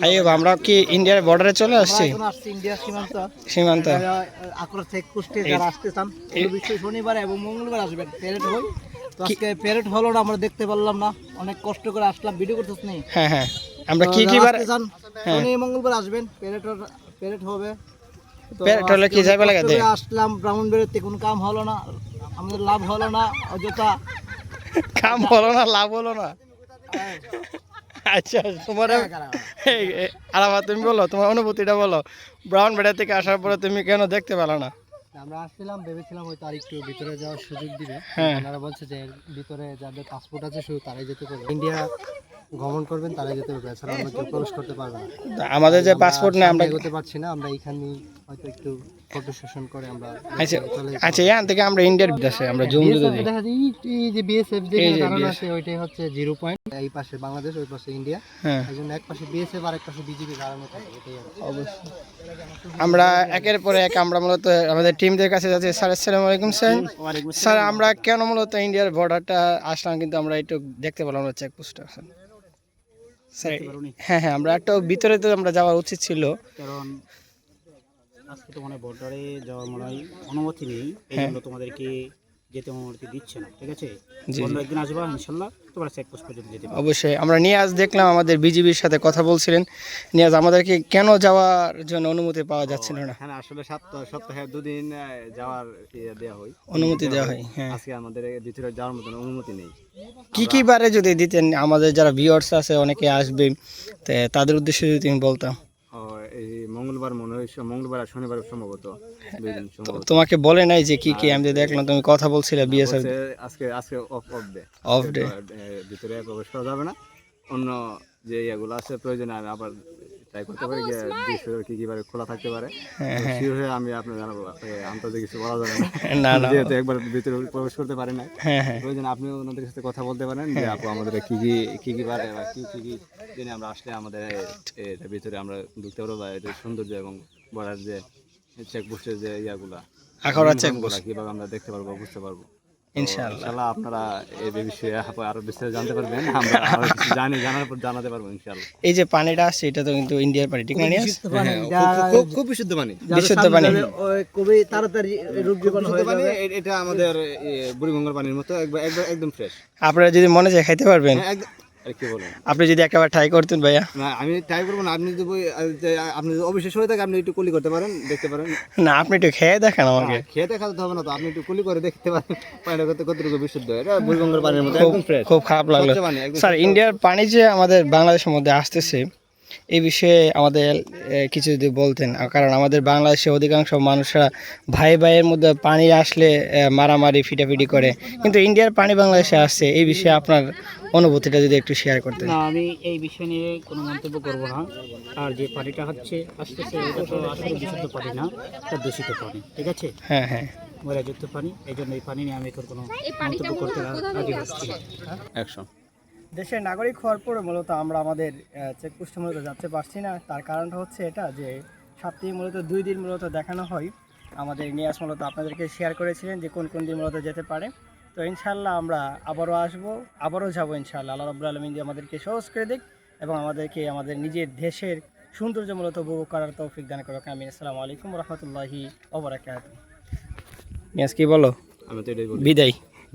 আইয়ুব, আমরা কি ইন্ডিয়ার বর্ডারে চলে আসছি? ইন্ডিয়ার সীমান্ত আকরা চেকপোস্টে যারা আসতে চান শনিবার এবং মঙ্গলবার আসবেন। প্যারেড হয় তো আজকে প্যারেড হলো না, আমরা দেখতে পারলাম না, অনেক কষ্ট করে আসলাম, ভিডিও করতেছ নেই। হ্যাঁ হ্যাঁ, আমরা কি কি বার শনি মঙ্গলবার আসবেন, প্যারেড হবে। তো প্যারেড হলে কি যাইবা লাগে দে আসলাম ব্রাহ্মণবাড়িয়াতে, কোনো কাম হলো না, আমাদের লাভ হলো না, অযথা কাম হলো না, লাভ হলো না। আচ্ছা, তোমার আলাদা তুমি বলো, তোমার অনুভূতিটা বলো। ব্রাহ্মণবাড়িয়া থেকে আসার পরে তুমি কেন দেখতে পেলো না? আমরা আসছিলাম, ভেবেছিলাম হয়তো আর একটু ভিতরে যাওয়ার সুযোগ দিবে। ওনারা বলছে যে ভিতরে যাদের পাসপোর্ট আছে শুধু তারাই যেতে পারবে, ইন্ডিয়া ভ্রমণ করবেন তারাই যেতে পারবে, এছাড়া আমরা কেউ প্রবেশ করতে পারবে না। আমাদের যে পাসপোর্ট নেই আমরা এগোতে পারছি না, আমরা এখানেই হয়তো একটু ফটো সেশন করে আমরা আচ্ছা এখান থেকে আমরা ইন্ডিয়ার বিদেশে আমরা জুম যদি দিই, দেখা যায় এই যে বিএসএফ যে কারণ আছে ওইটাই হচ্ছে 0 পয়েন্ট, এই পাশে বাংলাদেশ ওই পাশে ইন্ডিয়া, এই জন্য এক পাশে বিএসএফ আর এক পাশে বিজিবি দাঁড়ানো থাকে, এটাই অবশ্যই। আমরা একের পরে এক আমরা মূলত আমাদের টিমদের কাছে যাচ্ছি। স্যার আসসালামু আলাইকুম। স্যার আমরা কেন মূলত ইন্ডিয়ার বর্ডারটা আসলাম, কিন্তু আমরা একটু দেখতে পেলাম না চেকপোস্টটা। স্যার হ্যাঁ হ্যাঁ, আমরা একটু ভিতরে তো আমরা যাওয়া উচিত ছিল, কারণ আজকে তো মানে বর্ডারে যাওয়ার মনে হয় অনুমতি নেই, এই জন্য তোমাদেরকে যেতে অনুমতি দিচ্ছে না। ঠিক আছে, অন্য একদিন আসবা ইনশাল্লাহ, তোমরা চেকপোস্ট পর্যন্ত যেতে পারবে। অবশ্যই। আমরা নিয়াজ দেখলাম আমাদের বিজিবির সাথে কথা বলছিলেন, নিয়াজ আমাদেরকে কেন যাওয়ার জন্য অনুমতি পাওয়া যাচ্ছিল না? হ্যাঁ, আসলে সপ্তাহে 2 দিন যাওয়ার দেওয়া হয়, অনুমতি দেওয়া হয়। হ্যাঁ, আজকে আমাদের ভিতরে যাওয়ার মতন অনুমতি নেই। কি কি বারে যদি দিতেন, আমাদের যারা ভিউয়ার্স আছে অনেকে আসবে, তাদের উদ্দেশ্যে যদি তুমি বলতাম। এই মঙ্গলবার মনে হয়, মঙ্গলবার আর শনিবার সম্ভবত 2 দিন সম্ভবত। তোমাকে বলে নাই যে কি কি? আমি দেখলাম তুমি কথা বলছিলে বিএসএফ আজকে অফ ডে, ভিতরে প্রবেশ করা যাবে না। অন্য যে ইয়েগুলো আছে প্রয়োজনে আমি আবার ট্রাই করতে পারি, কি কি বারে খোলা থাকতে পারে শিওর হয়ে আমি আপনার জানাবো। আন্তর্জাতিক কিছু বলা যাবে না, যেহেতু একবার ভিতরে প্রবেশ করতে পারে না। প্রয়োজনে আপনি ওনাদের সাথে কথা বলতে পারেন যে আপু আমাদের কি কি বারে বা কি কি দিনে আমরা আসলে আমাদের ভিতরে আমরা ঢুকতে পারবো, বা এটা সৌন্দর্য এবং বর্ডার যে চেকপোস্টের যে ইয়াগুলা কিভাবে আমরা দেখতে পারবো, বুঝতে পারবো। ইনশাআল্লাহ আপনারা এই বিষয়ে আরো বিস্তারিত জানতে পারবেন, আমরা আরো কিছু জানার পর জানাতে পারবো ইনশাআল্লাহ। এই যে পানিটা আসছে এটা তো কিন্তু ইন্ডিয়ার পানি, ঠিক না? খুব বিশুদ্ধ পানি, বিশুদ্ধ পানি, খুবই তাড়াতাড়ি রোগ জীবাণু হয়ে যাবে। এটা আমাদের বুড়িগঙ্গার পানির মতো একদম ফ্রেশ। আপনারা যদি মনে চায় খাইতে পারবেন। কি বলেন, আপনি যদি একেবারে ট্রাই করতেন ভাইয়া? না আমি ট্রাই করবো না, আপনি যদি অবিশ্বাস হয়ে থাকে আপনি একটু কুলি করতে পারেন, দেখতে পারেন। না, আপনি একটু খেয়ে দেখেন আমাকে। খেয়ে দেখাতে হবে না তো, আপনি একটু কুলি করে দেখতে পারেন পানিটা কতটুকু বিশুদ্ধ। এটা বুড়িগঙ্গার পানির মতো একদম ফ্রেশ। খুব খারাপ লাগলো স্যার, ইন্ডিয়ার পানি যে আমাদের বাংলাদেশের মধ্যে আসতেছে এই বিষয়ে আমাদের কিছু যদি বলতেন, কারণ আমাদের বাংলাদেশে অধিকাংশ মানুষরা ভাই ভাইয়ের মধ্যে পানি আসলে মারামারি ফিটাফিটি করে, কিন্তু ইন্ডিয়ার পানি বাংলাদেশে আসছে, এই বিষয়ে আপনার অনুভূতিটা যদি একটু শেয়ার করতেন। না, আমি এই বিষয় নিয়ে কোনো মন্তব্য করবো না। আর যে পানিটা আসতেছে এটা তো আসলে বিশুদ্ধ পানি না, এটা দূষিত পানি। ঠিক আছে, হ্যাঁ হ্যাঁ, ময়লাযুক্ত পানি, এই জন্য এই পানি নিয়ে আমি কোনো মন্তব্য করতে রাজি হচ্ছি না। দেশের নাগরিক হওয়ার পরে মূলত আমরা আমাদের চেকপোস্টে মূলত যাচ্ছে পারছি না। তার কারণটা হচ্ছে এটা যে সপ্তাহে মূলত 2 দিন মূলত দেখানো হয়। আমাদের নিয়াজ মূলত আপনাদেরকে শেয়ার করেছিলেন যে কোন কোন দিন মূলত যেতে পারে। তো ইনশাল্লাহ আমরা আবারও আসবো, আবারও যাবো ইনশাল্লাহ। আল্লাহ রাব্বুল আলামিন আমাদেরকে সহজ করে দিক এবং আমাদেরকে আমাদের নিজের দেশের সৌন্দর্য মূলত উপভোগ করার তৌফিক দান করুক। আমিন। আসসালামু আলাইকুম ওয়া রাহমাতুল্লাহি ওয়া বারাকাতুহু। নিয়াজ কি বলো? আমি তো এটাই বলি, বিদায়।